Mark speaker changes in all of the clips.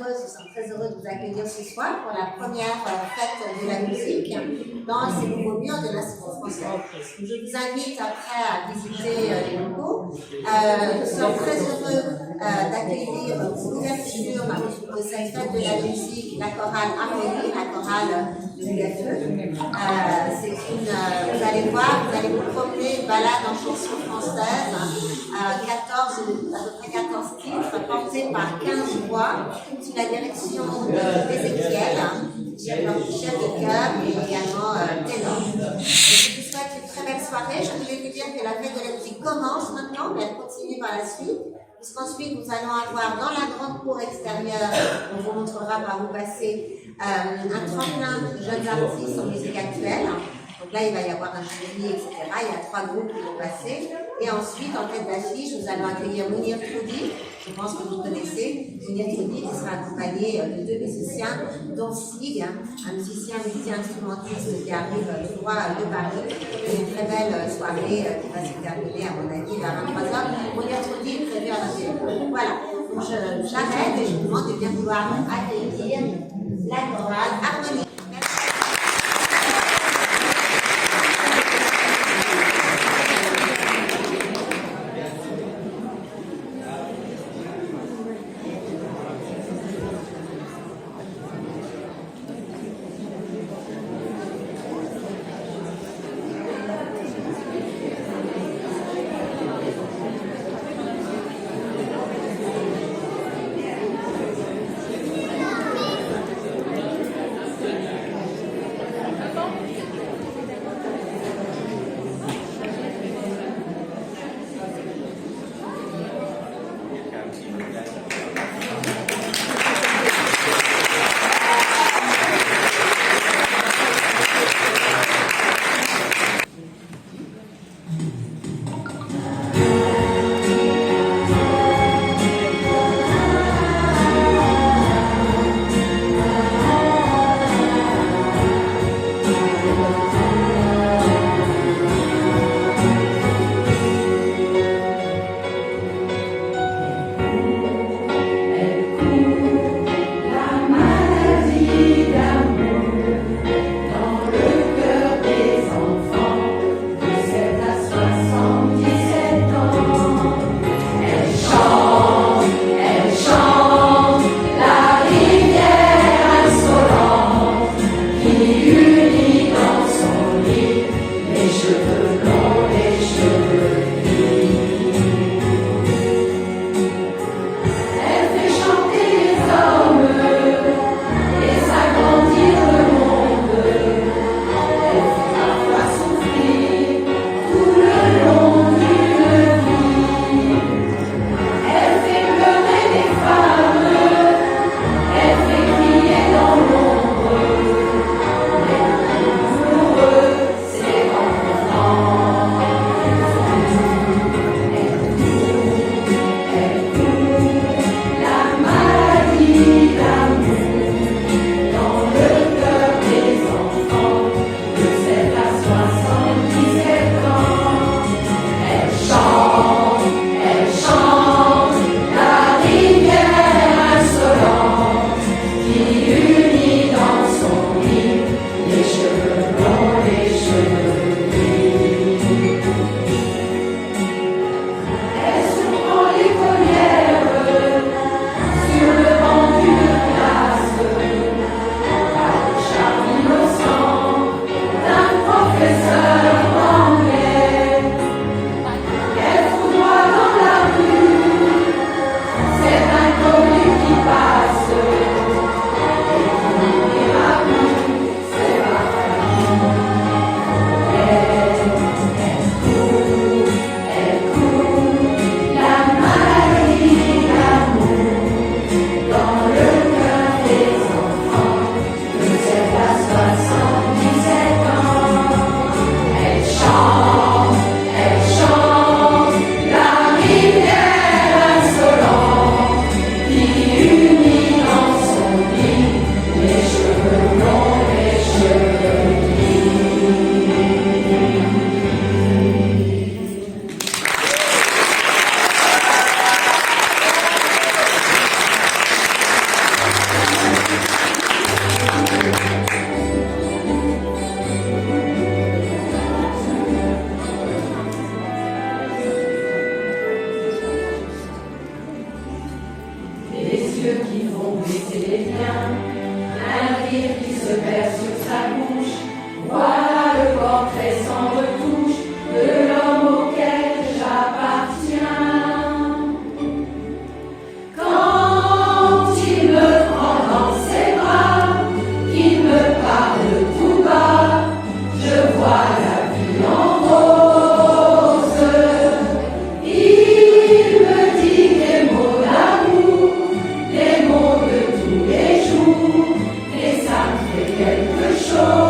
Speaker 1: nous sommes très heureux de vous accueillir ce soir pour la première fête de la musique dans ces nouveaux murs de l'Institut français. Je vous invite après à visiter les locaux. Nous sommes très heureux d'accueillir pour l'ouverture de cette fête de la musique la chorale Harmonie, la chorale de l'UFE. Vous allez voir, vous allez vous promener, une balade en chansons françaises, à peu près 14 titres, portés par 15 voix, sous la direction d'Ézéchiel, chef de chœur et également ténor. Je vous souhaite une très belle soirée. Je voulais vous dire que la fête de la musique commence maintenant, mais elle continue par la suite. Puisqu'ensuite, nous allons avoir dans la grande cour extérieure, on vous montrera par où passer, un tremplin de jeunes artistes en musique actuelle. Donc là, il va y avoir un jury, etc. Il y a 3 groupes qui vont passer. Et ensuite, en tête d'affiche, nous allons accueillir Mounir Troudi. Je pense que vous connaissez Mounir Troudi, qui sera accompagné de 2 musiciens, dont Sig, un musicien multi-instrumentiste qui arrive tout droit de Paris. Une très belle soirée qui va se terminer, à mon avis, vers 23h. Mounir Troudi est prévu à 21h. Voilà. Donc j'arrête et je vous demande de bien vouloir accueillir la chorale Harmonie.
Speaker 2: navire qui se perd sur sa couche. Voilà le portrait sans retouche de l'homme auquel j'appartiens. Quand il me prend dans ses bras, qu'il me parle tout bas, je vois la vie en rose. Il me dit des mots d'amour, des mots de tous les jours, et ça me fait quelque chose.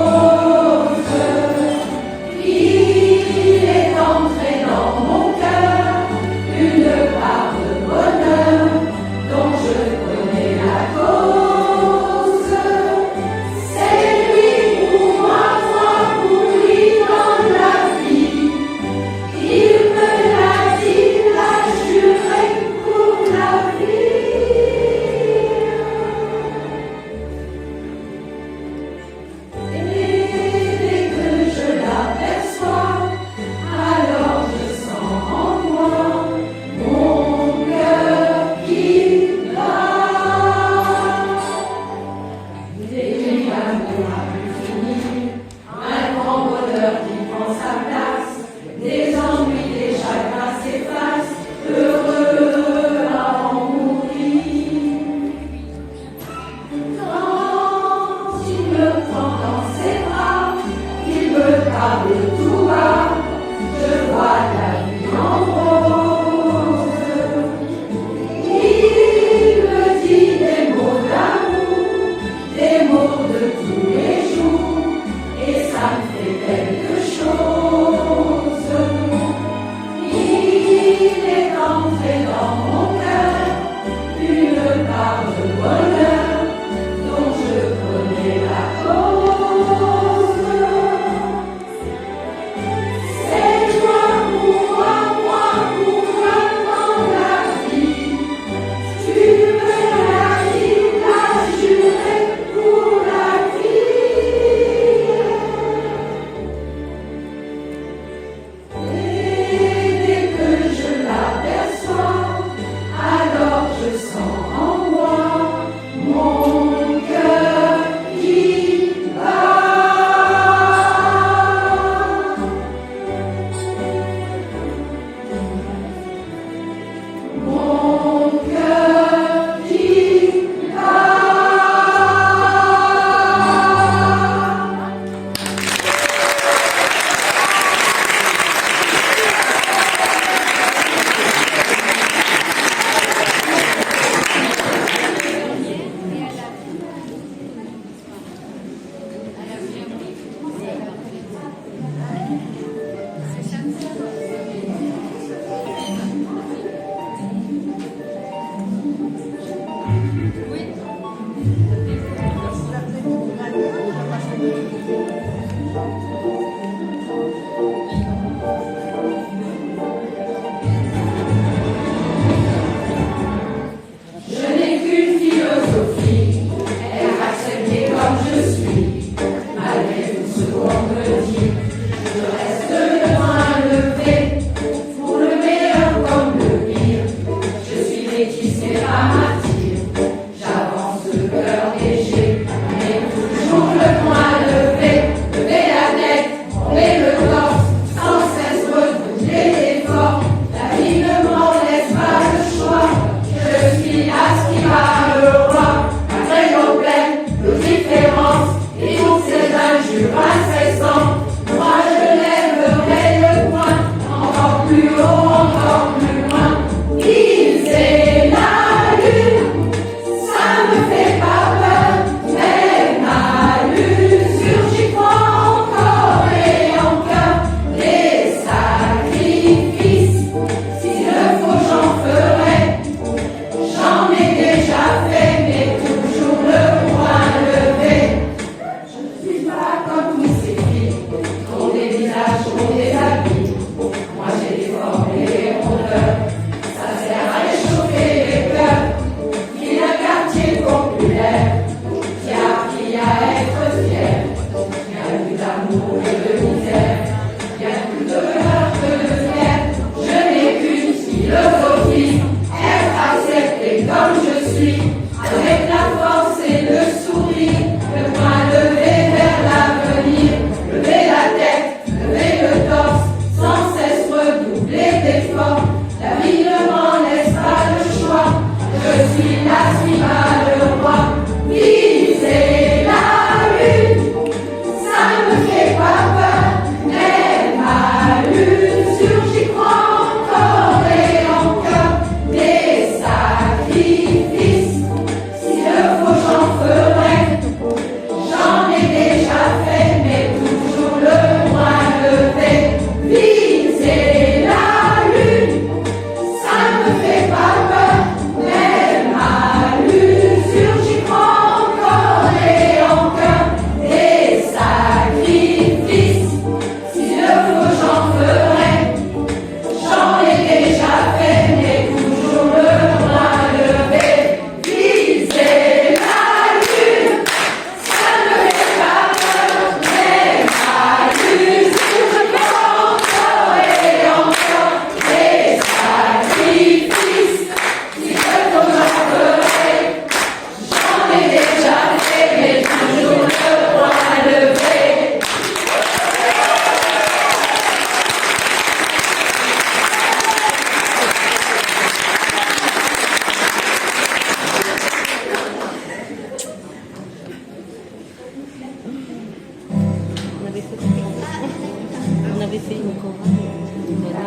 Speaker 3: avait fait une chorale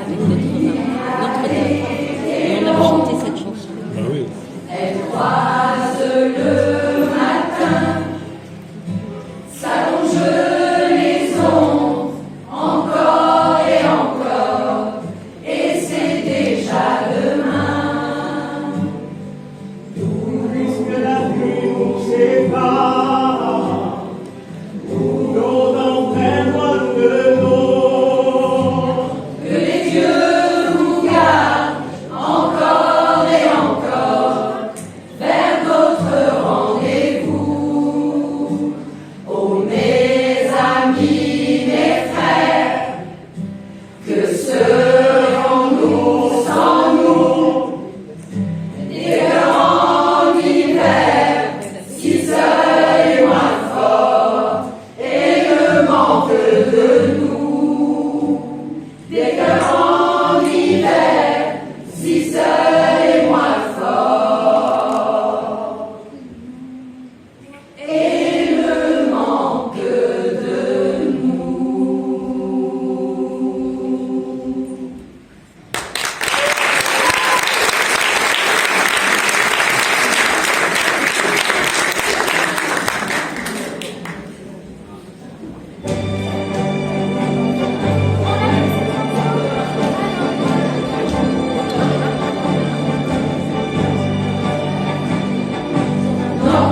Speaker 3: avec Notre-Dame. Et on avait chanté cette chanson.
Speaker 4: Ah oui.
Speaker 2: Elle croise le matin, s'allonge les ondes, encore et encore, et c'est déjà demain.
Speaker 5: Puisque la pluie nous sépare, nous n'en perdre que l'eau.
Speaker 2: Que les dieux nous gardent encore et encore vers notre rendez-vous. Oh mes amis, mes frères, que serons-nous sans nous? Des cœurs en hiver, si seuls et moins forts, et le manque de nous. Des cœurs en hiver, si seuls et moins forts, et le manque de nous. Non,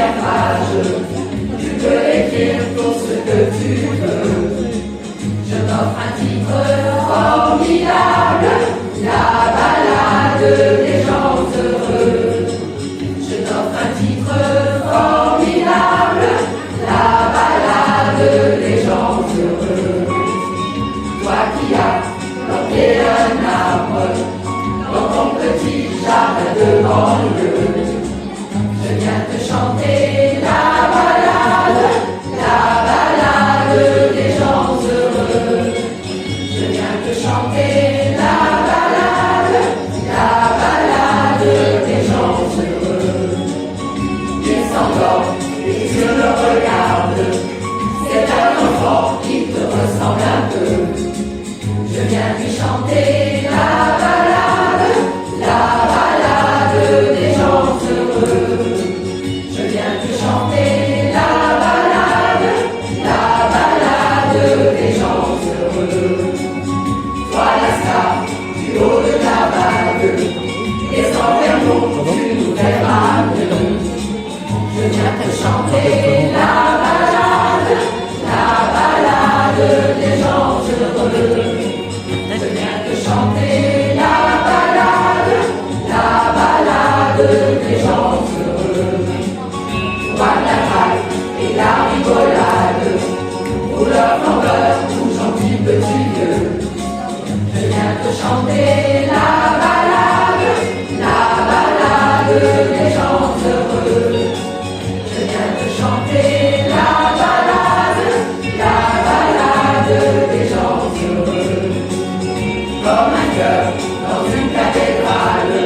Speaker 2: première page. Tu peux écrire tout ce que tu veux. Je t'offre un titre formidable, la balade des gens heureux. Je t'offre un titre formidable, la balade des gens heureux. Toi qui as planté un arbre dans ton petit jardin de banlieue, je viens te chanter la balade des gens heureux. Je viens te chanter la balade des gens heureux. Il s'endort et tu le regardes, c'est un enfant qui te ressemble un peu. Je viens lui chanter la balade des gens heureux. Je viens te chanter la balade des gens heureux. Toi la star du haut de la vague, descends vers nous, tu nous verras mieux. Je viens te chanter la balade des gens heureux. Je viens te chanter la balade des gens heureux. Voir la vague et la rigolade, pour leur flambeur, tout gentil petit vieux. Je viens te chanter la balade des gens heureux. Je viens te chanter la balade des gens heureux. Comme un cœur dans une cathédrale,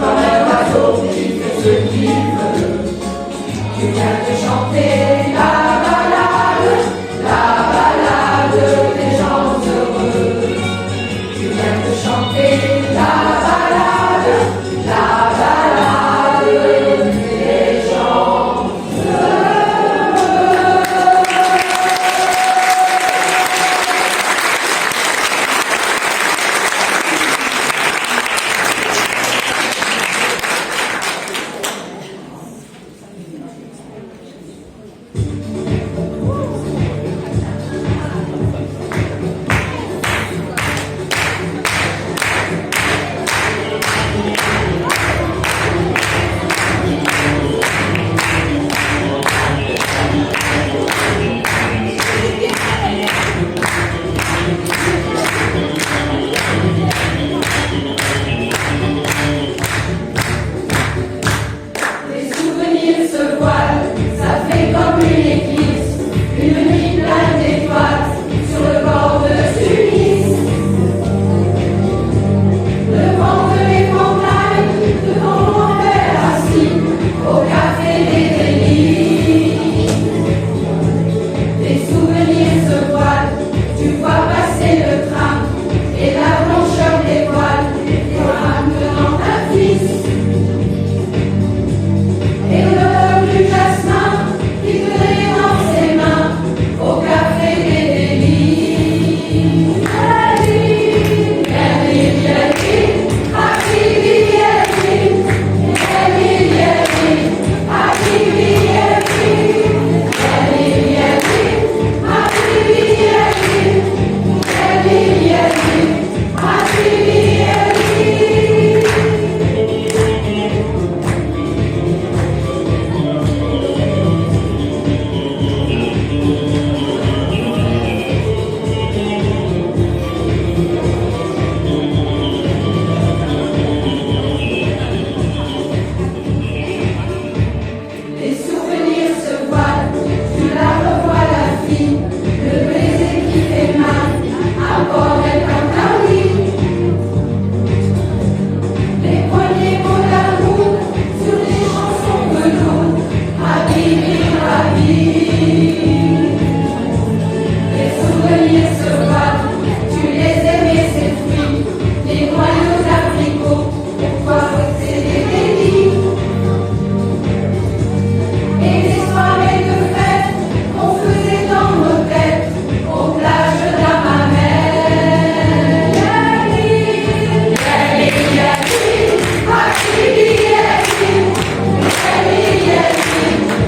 Speaker 2: comme un oiseau qui fait ce qu'il veut. Je viens te chanter la balade des gens heureux. Je viens te chanter la balade des gens heureux. Les souvenirs se voilent, ça fait comme une éclipse, une nuit pleine d'étoiles sur le bord de Tunis. Devant de mes montagnes, devant mon père assis, au café des délits. Les souvenirs se voilent, tu vois passer le train, et la blancheur des voiles, maintenant un fils. Et l'odeur du jasmin qui tenait dans ses mains au café des délits. Yaline, Yaline, Yaline, Habibi Yaline, Yaline, Yaline, Habibi Yaline, Yaline, Yaline, Habibi Yaline, Yaline, Yaline, Habibi Yaline. Les souvenirs se voilent, tu la revois la fille, le baiser qui fait mal, à bord elle comme un lit. Les poignets mots d'amour sur les chansons velours, Habibi, Habibi. Les souvenirs se voilent, tu les aimais ces fruits, les noyaux d'abricots, pourquoi c'est des délits. Et les soirées de fête qu'on faisait dans nos têtes, aux plages d'Amamel. Yaline, Yaline, Yaline, Habibi Yaline, Yaline, Yaline,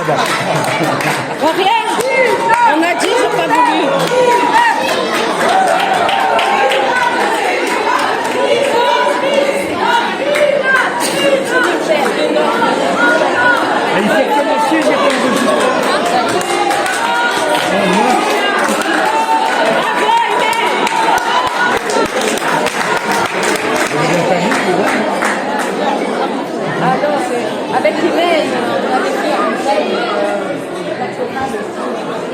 Speaker 3: Rien. On a dit, j'ai pas voulu.
Speaker 5: Il s'est commencé, j'ai pas
Speaker 3: Ah non, c'est avec l'email, on avait fait un mail national.